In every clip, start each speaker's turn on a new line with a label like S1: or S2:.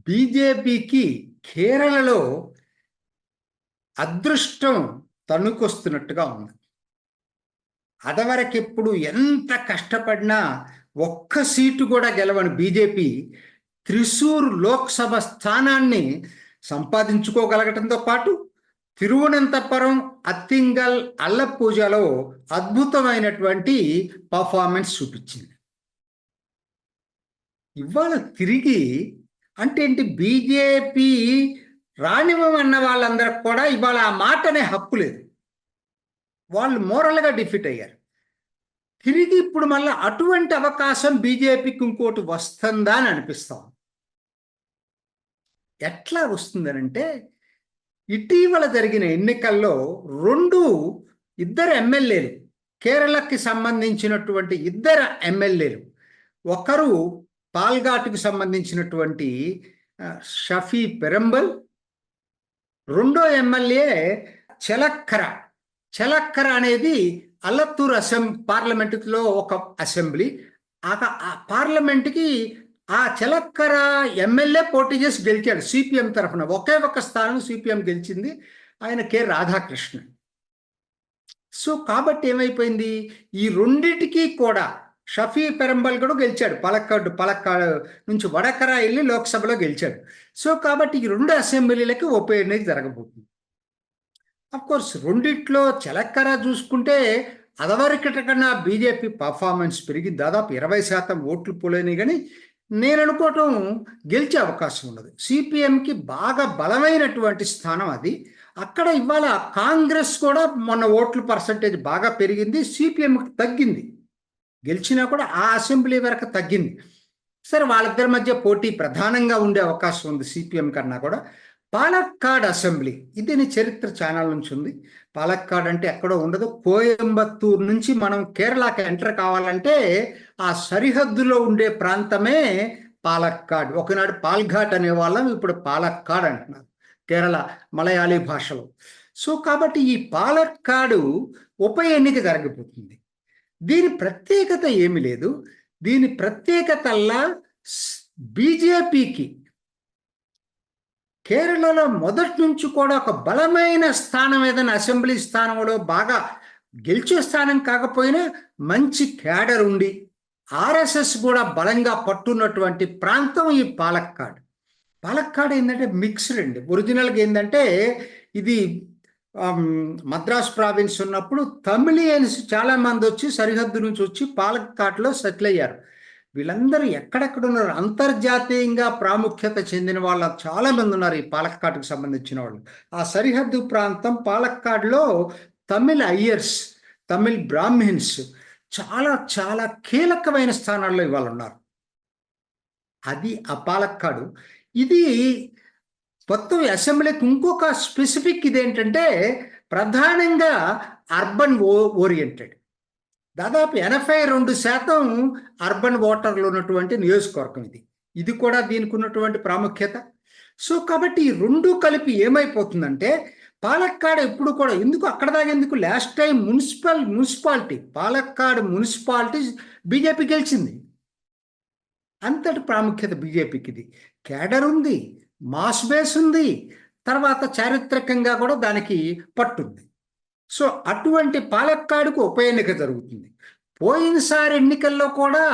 S1: బీజేపీకి కేరళలో అదృష్టం తణుకొస్తున్నట్టుగా ఉంది. అదవరకెప్పుడు ఎంత కష్టపడినా ఒక్క సీటు కూడా గెలవని బీజేపీ త్రిశూర్ లోక్సభ స్థానాన్ని సంపాదించుకోగలగటంతో పాటు తిరువనంతపురం, అత్తింగల్, అల్లపూజలో అద్భుతమైనటువంటి పర్ఫార్మెన్స్ చూపించింది. ఇవాళ తిరిగి అంటే ఏంటి, బీజేపీ రానివ్వమన్న వాళ్ళందరికి కూడా ఇవాళ ఆ మాట అనే హక్కు లేదు. వాళ్ళు మోరల్గా డిఫీట్ అయ్యారు. తిరిగి ఇప్పుడు మళ్ళీ అటువంటి అవకాశం బీజేపీకి ఇంకోటి వస్తుందా అని అనిపిస్తాం. ఎట్లా వస్తుందనంటే, ఇటీవల జరిగిన ఎన్నికల్లో ఇద్దరు ఎమ్మెల్యేలు, కేరళకి సంబంధించినటువంటి ఇద్దరు ఎమ్మెల్యేలు, ఒకరు పాల్ఘాట్కి సంబంధించినటువంటి షఫీ పెరంబల్, రెండో ఎమ్మెల్యే చెలక్కర అనేది అల్లత్తూర్ పార్లమెంటులో ఒక అసెంబ్లీ. ఆ పార్లమెంట్కి ఆ చెలక్కర ఎమ్మెల్యే పోటీ చేసి గెలిచాడు సిపిఎం తరఫున. ఒకే ఒక స్థానం సిపిఎం గెలిచింది, ఆయన కె రాధాకృష్ణన్. సో కాబట్టి ఏమైపోయింది, ఈ రెండిటికి కూడా షఫీ పెరంబల్ కూడా గెలిచాడు. పలక్కాడు నుంచి వడకర వెళ్ళి లోక్సభలో గెలిచాడు. సో కాబట్టి ఈ రెండు అసెంబ్లీలకి ఉప ఎన్నిక జరగబోతుంది. అఫ్కోర్స్ రెండిట్లో చెలక్కర చూసుకుంటే అదవరకట కన్నా బీజేపీ పర్ఫార్మెన్స్ పెరిగింది. దాదాపు 20% ఓట్లు పోలేని, కానీ నేను అనుకోవటం గెలిచే అవకాశం ఉన్నది. సిపిఎంకి బాగా బలమైనటువంటి స్థానం అది. అక్కడ ఇవాళ కాంగ్రెస్ కూడా మొన్న ఓట్ల పర్సంటేజ్ బాగా పెరిగింది, సిపిఎంకి తగ్గింది. గెలిచినా కూడా ఆ అసెంబ్లీ వరకు తగ్గింది. సరే, వాళ్ళిద్దరి మధ్య పోటీ ప్రధానంగా ఉండే అవకాశం ఉంది సిపిఎం కన్నా కూడా. పాలక్కాడ్ అసెంబ్లీ, ఇది చరిత్ర ఛానల్ నుంచి ఉంది. పాలక్కాడ్ అంటే ఎక్కడో ఉండదు, కోయంబత్తూరు నుంచి మనం కేరళకి ఎంటర్ కావాలంటే ఆ సరిహద్దులో ఉండే ప్రాంతమే పాలక్కాడ్. ఒకనాడు పాల్ఘాట్ అనేవాళ్ళం, ఇప్పుడు పాలక్కాడ్ అంటున్నారు కేరళ మలయాళీ భాషలో. సో కాబట్టి ఈ పాలక్కాడు ఉప ఎన్నిక జరగబోతుంది. దీని ప్రత్యేకత ఏమి లేదు. దీని ప్రత్యేకతల్లా బీజేపీకి కేరళలో మొదటి నుంచి కూడా ఒక బలమైన స్థానం, ఏదైనా అసెంబ్లీ స్థానంలో బాగా గెలిచే స్థానం కాకపోయినా మంచి క్యాడర్ ఉండి ఆర్ఎస్ఎస్ కూడా బలంగా పట్టున్నటువంటి ప్రాంతం ఈ పాలక్కాడ్. పాలక్కాడ్ ఏంటంటే మిక్స్డ్ అండి. ఒరిజినల్గా ఏంటంటే ఇది మద్రాస్ ప్రావిన్స్ ఉన్నప్పుడు తమిళియన్స్ చాలామంది వచ్చి సరిహద్దు నుంచి వచ్చి పాలక్కాడ్లో సెటిల్ అయ్యారు. వీళ్ళందరూ ఎక్కడెక్కడ ఉన్నారు, అంతర్జాతీయంగా ప్రాముఖ్యత చెందిన వాళ్ళు చాలామంది ఉన్నారు ఈ పాలక్కాడ్కి సంబంధించిన వాళ్ళు. ఆ సరిహద్దు ప్రాంతం పాలక్కాడ్లో తమిళ అయ్యర్స్, తమిళ్ బ్రాహ్మిన్స్ చాలా చాలా కీలకమైన స్థానాల్లో ఇవాళ ఉన్నారు. అది ఆ పాలక్కాడు. ఇది మొత్తం అసెంబ్లీకి ఇంకొక స్పెసిఫిక్ ఇదేంటంటే ప్రధానంగా అర్బన్ ఓరియంటెడ్. దాదాపు 82% అర్బన్ ఓటర్లు ఉన్నటువంటి నియోజకవర్గం ఇది. ఇది కూడా దీనికి ఉన్నటువంటి ప్రాముఖ్యత. సో కాబట్టి ఈ రెండు కలిపి ఏమైపోతుందంటే పాలక్కాడ్ ఎప్పుడు కూడా అక్కడ దాకా ఎందుకు, last time municipality Palakkad municipality BJP గెలిచింది. అంతటి ప్రాముఖ్యత బీజేపీకి. ఇది క్యాడర్ ఉంది, మాస్ బేస్ ఉంది, తర్వాత చారిత్రకంగా కూడా దానికి పట్టుంది. సో అటువంటి పాలక్కాడుకు ఉప ఎన్నిక జరుగుతుంది. పోయినసారి ఎన్నికల్లో కూడా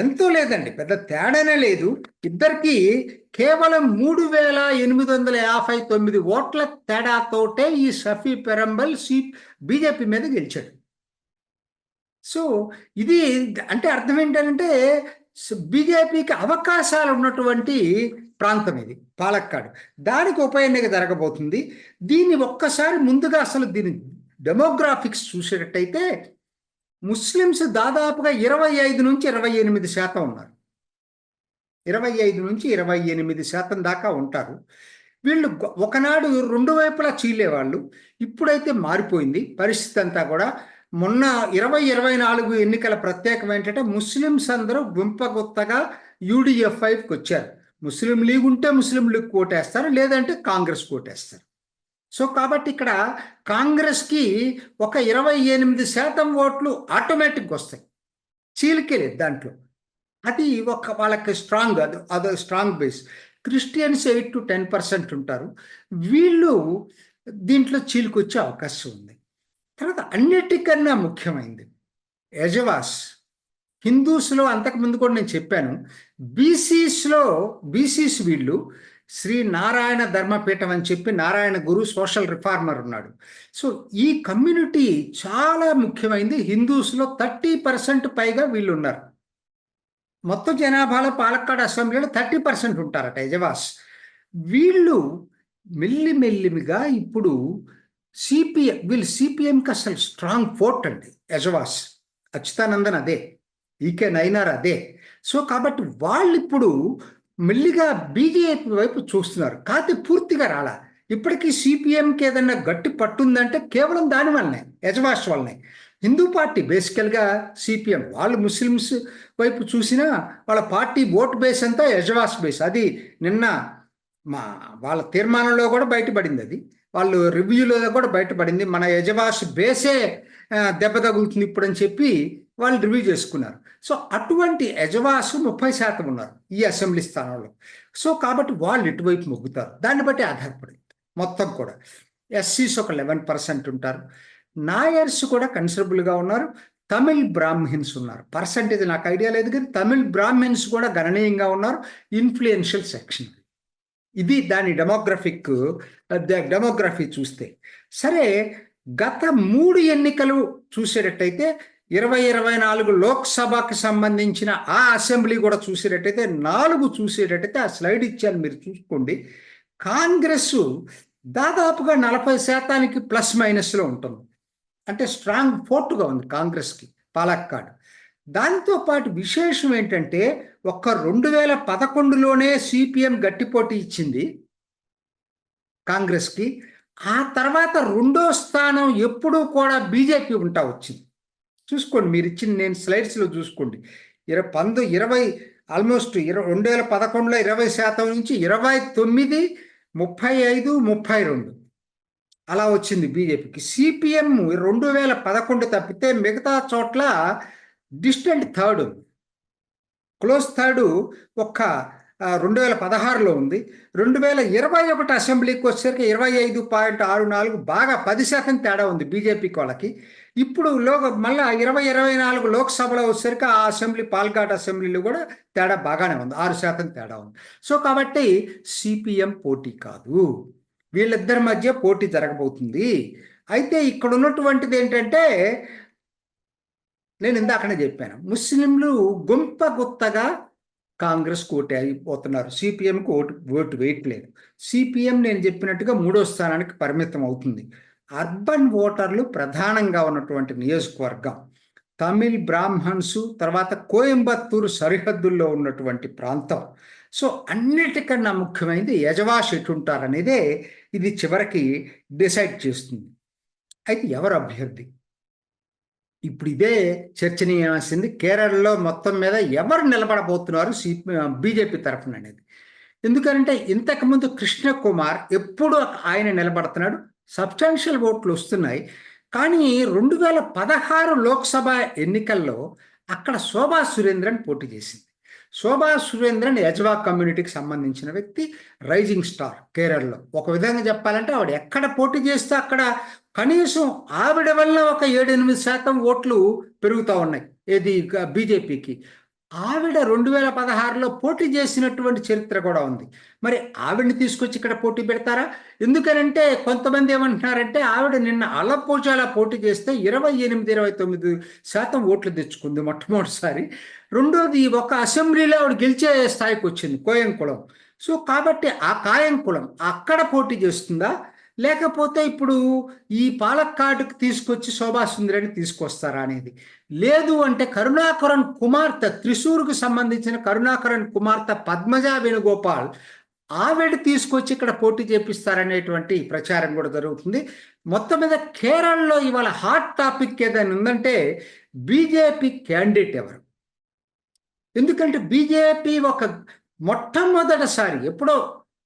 S1: ఎంతో లేదండి, పెద్ద తేడానే లేదు. ఇద్దరికి కేవలం 3859 ఓట్ల తేడాతోటే ఈ షఫీ పెరంబల్ బీజేపీ మీద గెలిచాడు. సో ఇది అంటే అర్థం ఏంటంటే బీజేపీకి అవకాశాలు ఉన్నటువంటి ప్రాంతం ఇది పాలక్కాడు. దానికి ఉప ఎన్నిక జరగబోతుంది. దీన్ని ఒక్కసారి ముందుగా అసలు దీని డెమోగ్రాఫిక్స్ చూసేటట్టయితే ముస్లిమ్స్ దాదాపుగా 25 నుంచి 28% ఉన్నారు. 25 నుంచి 28% దాకా ఉంటారు. వీళ్ళు ఒకనాడు రెండు వైపులా చీలేవాళ్ళు, ఇప్పుడైతే మారిపోయింది పరిస్థితి అంతా కూడా. మొన్న 2024 ఎన్నికల ప్రత్యేకం ఏంటంటే ముస్లిమ్స్ అందరూ గుంపగుత్తగా UDF-5కి వచ్చారు. ముస్లిం లీగ్ ఉంటే ముస్లిం లీగ్ కోటేస్తారు, లేదంటే కాంగ్రెస్ కోటేస్తారు. సో కాబట్టి ఇక్కడ కాంగ్రెస్కి ఒక 28% ఓట్లు ఆటోమేటిక్గా వస్తాయి, చీలికే లేదు దాంట్లో. అది ఒక వాళ్ళకి స్ట్రాంగ్, అది స్ట్రాంగ్ బేస్. క్రిస్టియన్స్ 8 to 10% ఉంటారు. వీళ్ళు దీంట్లో చీలికొచ్చే అవకాశం ఉంది. తర్వాత అన్నిటికన్నా ముఖ్యమైనది యజవాస్. హిందూస్లో అంతకుముందు కూడా నేను చెప్పాను, బీసీస్ వీళ్ళు శ్రీ నారాయణ ధర్మపీఠం అని చెప్పి నారాయణ గురు సోషల్ రిఫార్మర్ ఉన్నాడు. సో ఈ కమ్యూనిటీ చాలా ముఖ్యమైనది. హిందూస్లో 30% పైగా వీళ్ళు ఉన్నారు. మొత్తం జనాభాలో పాలక్కాడ్ అసెంబ్లీలో 30% ఉంటారట యజవాస్. వీళ్ళు మెల్లిమెల్లిగా ఇప్పుడు వీళ్ళు సిపిఎంకి అసలు స్ట్రాంగ్ ఫోర్ట్ అండి యజవాస్. అచ్యుతానందన్ అదే, ఈకే నైనార్ అదే. సో కాబట్టి వాళ్ళు ఇప్పుడు మెల్లిగా బీజేపీ వైపు చూస్తున్నారు. కాకపోతే పూర్తిగా రాలా. ఇప్పటికీ సిపిఎంకి ఏదన్నా గట్టి పట్టుందంటే కేవలం దాని వల్లనే, యజవాస్ వల్లనే. హిందూ పార్టీ బేసికల్గా సిపిఎం, వాళ్ళు ముస్లిమ్స్ వైపు చూసినా వాళ్ళ పార్టీ ఓట్ బేస్ అంతా యజవాస్ బేస్. అది నిన్న వాళ్ళ తీర్మానంలో కూడా బయటపడింది, అది వాళ్ళు రివ్యూలో కూడా బయటపడింది. మన యజవాస్ బేసే దెబ్బ తగులుతుంది ఇప్పుడు అని చెప్పి వాళ్ళు రివ్యూ చేసుకున్నారు. సో అటువంటి యజవాస్ 30% ఉన్నారు ఈ అసెంబ్లీ స్థానంలో. సో కాబట్టి వాళ్ళు ఇటువైపు మొగ్గుతారు. దాన్ని బట్టి ఆధారపడింది మొత్తం కూడా. ఎస్సీస్ ఒక 11% ఉంటారు. నాయర్స్ కూడా కన్సిడరబుల్గా ఉన్నారు. తమిళ్ బ్రాహ్మిన్స్ ఉన్నారు. పర్సంటేజ్ నాకు ఐడియా లేదు, కానీ తమిళ్ బ్రాహ్మిన్స్ కూడా గణనీయంగా ఉన్నారు. Influential section. ఇది దాని డెమోగ్రఫీ చూస్తే. సరే, గత 3 ఎన్నికలు చూసేటట్టయితే 2024 లోక్సభకి సంబంధించిన ఆ అసెంబ్లీ కూడా చూసేటట్టయితే 4 చూసేటట్టయితే ఆ స్లైడ్ ఇచ్చాను, మీరు చూసుకోండి. కాంగ్రెస్ దాదాపుగా 40% ప్లస్ మైనస్లో ఉంటుంది. అంటే స్ట్రాంగ్ ఫోర్ట్గా ఉంది కాంగ్రెస్కి పాలక్కాడ్. దాంతోపాటు విశేషం ఏంటంటే ఒక్క 2011లోనే సిపిఎం గట్టిపోటీ ఇచ్చింది కాంగ్రెస్కి. ఆ తర్వాత 2వ స్థానం ఎప్పుడూ కూడా బీజేపీ ఉంటా వచ్చింది. చూసుకోండి, మీరు ఇచ్చిన నేను స్లైడ్స్లో చూసుకోండి. 20 ఆల్మోస్ట్ 2011లో 20% నుంచి 29, 35, 32 అలా వచ్చింది బీజేపీకి. సిపిఎం 2011 తప్పితే మిగతా చోట్ల డిస్టెంట్ థర్డ్, క్లోజ్ థర్డ్ ఒక్క 2016లో ఉంది. 2021 అసెంబ్లీకి వచ్చేసరికి 25.64, బాగా 10% తేడా ఉంది బీజేపీకి వాళ్ళకి. ఇప్పుడు మళ్ళీ 2024 లోక్సభలో వచ్చేసరికి ఆ అసెంబ్లీ పాల్ఘాట్ అసెంబ్లీలో కూడా తేడా బాగానే ఉంది, 6% తేడా ఉంది. సో కాబట్టి సిపిఎం పోటీ కాదు, వీళ్ళిద్దరి మధ్య పోటీ జరగబోతుంది. అయితే ఇక్కడ ఉన్నటువంటిది ఏంటంటే, నేను ఇందాకనే చెప్పాను, ముస్లింలు గుంపగుత్తగా కాంగ్రెస్ ఓటు అయిపోతున్నారు. సిపిఎంకి ఓటు వేయట్లేదు. సిపిఎం నేను చెప్పినట్టుగా 3వ స్థానానికి పరిమితం అవుతుంది. అర్బన్ ఓటర్లు ప్రధానంగా ఉన్నటువంటి నియోజకవర్గం తమిళ్ బ్రాహ్మణ్స్, తర్వాత కోయంబత్తూరు సరిహద్దుల్లో ఉన్నటువంటి ప్రాంతం. సో అన్నిటికన్నా ముఖ్యమైనది యజవాస్ ఎటుంటారనేదే ఇది చివరికి డిసైడ్ చేస్తుంది. అయితే ఎవరు అభ్యర్థి? ఇప్పుడు ఇదే చర్చనీయాల్సింది. కేరళలో మొత్తం మీద ఎవరు నిలబడబోతున్నారు బీజేపీ తరఫున అనేది. ఎందుకంటే ఇంతకుముందు కృష్ణ కుమార్ ఎప్పుడు ఆయన నిలబడుతున్నాడు, సబ్స్టాన్షియల్ ఓట్లు వస్తున్నాయి. కానీ 2016 లోక్సభ ఎన్నికల్లో అక్కడ శోభా సురేంద్రన్ పోటీ చేసింది. శోభా సురేంద్రన్ యజ్వా కమ్యూనిటీకి సంబంధించిన వ్యక్తి, రైజింగ్ స్టార్ కేరళలో. ఒక విధంగా చెప్పాలంటే ఆవిడ ఎక్కడ పోటీ చేస్తే అక్కడ కనీసం ఆవిడ వల్ల ఒక 7-8% ఓట్లు పెరుగుతూ ఉన్నాయి ఏది బీజేపీకి. ఆవిడ 2016లో పోటీ చేసినటువంటి చరిత్ర కూడా ఉంది. మరి ఆవిడని తీసుకొచ్చి ఇక్కడ పోటీ పెడతారా? ఎందుకనంటే కొంతమంది ఏమంటున్నారంటే ఆవిడ నిన్న అలపోజాలా పోటీ చేస్తే 28-29% ఓట్లు తెచ్చుకుంది మొట్టమొదటిసారి. రెండోది ఒక అసెంబ్లీలో ఆవిడ గెలిచే స్థాయికి వచ్చింది, కోయంకుళం. సో కాబట్టి ఆ కాయంకుళం అక్కడ పోటీ చేస్తుందా, లేకపోతే ఇప్పుడు ఈ పాలక్కాడుకి తీసుకొచ్చి శోభా సుందరిని తీసుకొస్తారా అనేది. లేదు అంటే కరుణాకరన్ కుమార్తె, త్రిశూర్కు సంబంధించిన కరుణాకరన్ కుమార్తె పద్మజ వేణుగోపాల్, ఆవిడ తీసుకొచ్చి ఇక్కడ పోటీ చేపిస్తారనేటువంటి ప్రచారం కూడా జరుగుతుంది. మొత్తం మీద కేరళలో ఇవాళ హాట్ టాపిక్ ఏదైనా ఉందంటే బీజేపీ క్యాండిడేట్ ఎవరు. ఎందుకంటే బీజేపీ ఒక మొట్టమొదటిసారి ఎప్పుడో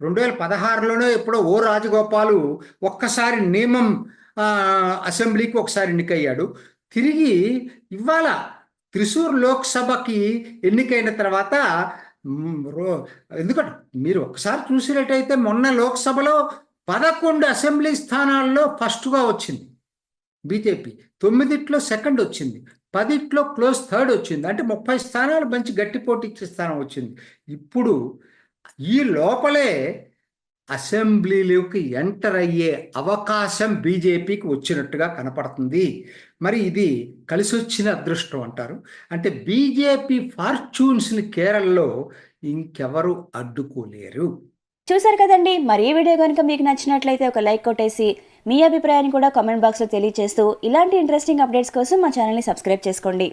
S1: 2016లోనే ఎప్పుడో ఓ రాజగోపాలు ఒక్కసారి నేమం అసెంబ్లీకి ఒకసారి ఎన్నికయ్యాడు. తిరిగి ఇవాళ త్రిశూర్ లోక్సభకి ఎన్నికైన తర్వాత ఎందుకంటే మీరు ఒకసారి చూసినట్టయితే మొన్న లోక్సభలో 11 అసెంబ్లీ స్థానాల్లో ఫస్ట్గా వచ్చింది బీజేపీ, 9 సెకండ్ వచ్చింది, 10 క్లోజ్ థర్డ్ వచ్చింది. అంటే 30 స్థానాలు మంచి గట్టి పోటీ ఇచ్చే స్థానం వచ్చింది. ఇప్పుడు ఈ లోపలే అసెంబ్లీలోకి ఎంటర్ అయ్యే అవకాశం బీజేపీకి వచ్చినట్టుగా కనపడుతుంది. మరి ఇది కలిసి వచ్చిన అదృష్టం అంటారు. అంటే బీజేపీ ఫార్చ్యూన్స్ని కేరళలో ఇంకెవరు అడ్డుకోలేరు.
S2: చూసారు కదండి. మరి ఈ వీడియో కనుక మీకు నచ్చినట్లయితే ఒక లైక్ కొట్టేసి మీ అభిప్రాయాన్ని కూడా కామెంట్ బాక్స్లో తెలియజేస్తూ ఇలాంటి ఇంట్రెస్టింగ్ అప్డేట్స్ కోసం మా ఛానల్ని సబ్స్క్రైబ్ చేసుకోండి.